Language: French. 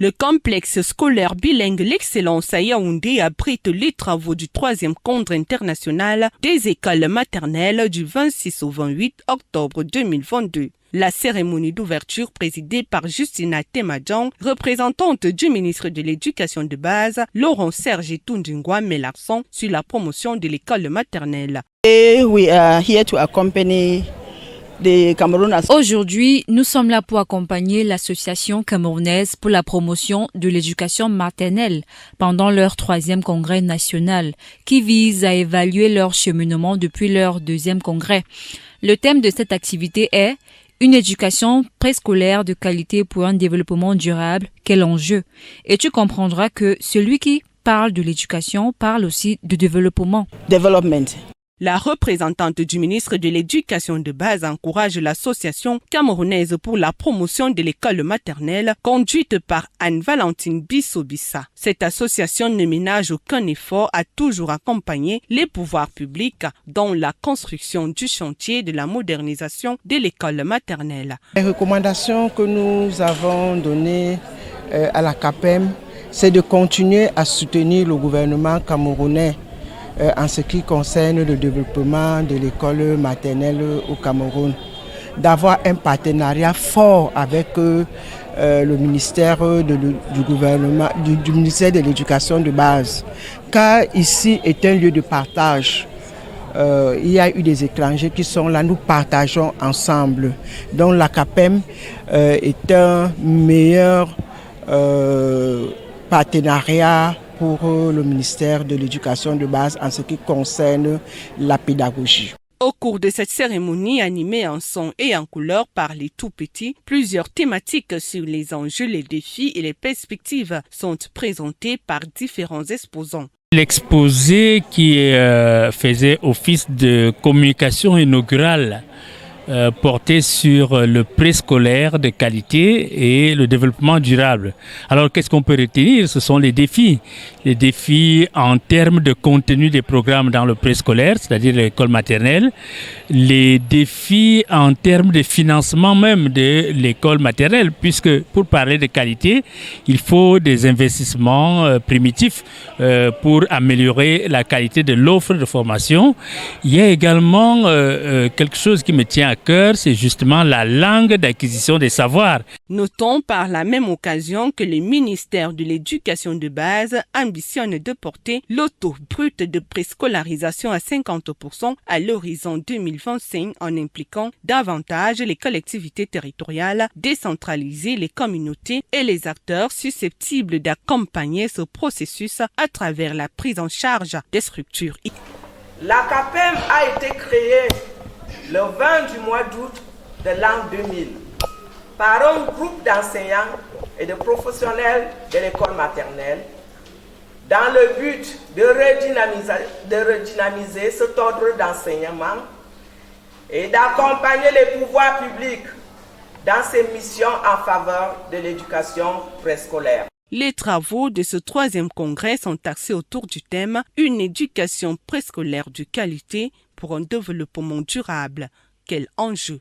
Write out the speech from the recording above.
Le complexe scolaire bilingue L'Excellence à Yaoundé abrite les travaux du 3e Congrès international des écoles maternelles du 26 au 28 octobre 2022. La cérémonie d'ouverture présidée par Justina Temadjan, représentante du ministre de l'Éducation de base, Laurent Serge Tundingwa met l'accent sur la promotion de l'école maternelle. We are here to accompany Aujourd'hui, nous sommes là pour accompagner l'association camerounaise pour la promotion de l'éducation maternelle pendant leur 3e congrès national qui vise à évaluer leur cheminement depuis leur 2e congrès. Le thème de cette activité est une éducation préscolaire de qualité pour un développement durable. Quel enjeu? Et tu comprendras que celui qui parle de l'éducation parle aussi de développement. La représentante du ministre de l'Éducation de base encourage l'association camerounaise pour la promotion de l'école maternelle conduite par Anne-Valentine Bissobissa. Cette association ne ménage aucun effort à toujours accompagner les pouvoirs publics dans la construction du chantier de la modernisation de l'école maternelle. Les recommandations que nous avons données à la CAPEM, c'est de continuer à soutenir le gouvernement camerounais en ce qui concerne le développement de l'école maternelle au Cameroun, d'avoir un partenariat fort avec le ministère du gouvernement, du ministère de l'Éducation de base, car ici est un lieu de partage. Il y a eu des étrangers qui sont là, nous partageons ensemble. Donc la CAPEM est un meilleur partenariat pour le ministère de l'Éducation de base en ce qui concerne la pédagogie. Au cours de cette cérémonie animée en son et en couleur par les tout-petits, plusieurs thématiques sur les enjeux, les défis et les perspectives sont présentées par différents exposants. L'exposé qui faisait office de communication inaugurale porté sur le préscolaire de qualité et le développement durable. Alors qu'est-ce qu'on peut retenir? Ce sont les défis en termes de contenu des programmes dans le préscolaire, c'est-à-dire l'école maternelle, les défis en termes de financement même de l'école maternelle, puisque pour parler de qualité, il faut des investissements primitifs pour améliorer la qualité de l'offre de formation. Il y a également quelque chose qui me tient à cœur, c'est justement la langue d'acquisition des savoirs. Notons par la même occasion que le ministère de l'Éducation de base ambitionne de porter le taux brut de préscolarisation à 50% à l'horizon 2025 en impliquant davantage les collectivités territoriales, décentraliser les communautés et les acteurs susceptibles d'accompagner ce processus à travers la prise en charge des structures. La CAPEM a été créée le 20 du mois d'août de l'an 2000 par un groupe d'enseignants et de professionnels de l'école maternelle dans le but de redynamiser cet ordre d'enseignement et d'accompagner les pouvoirs publics dans ses missions en faveur de l'éducation préscolaire. Les travaux de ce 3e congrès sont axés autour du thème « Une éducation préscolaire de qualité pour un développement durable ». Quel enjeu!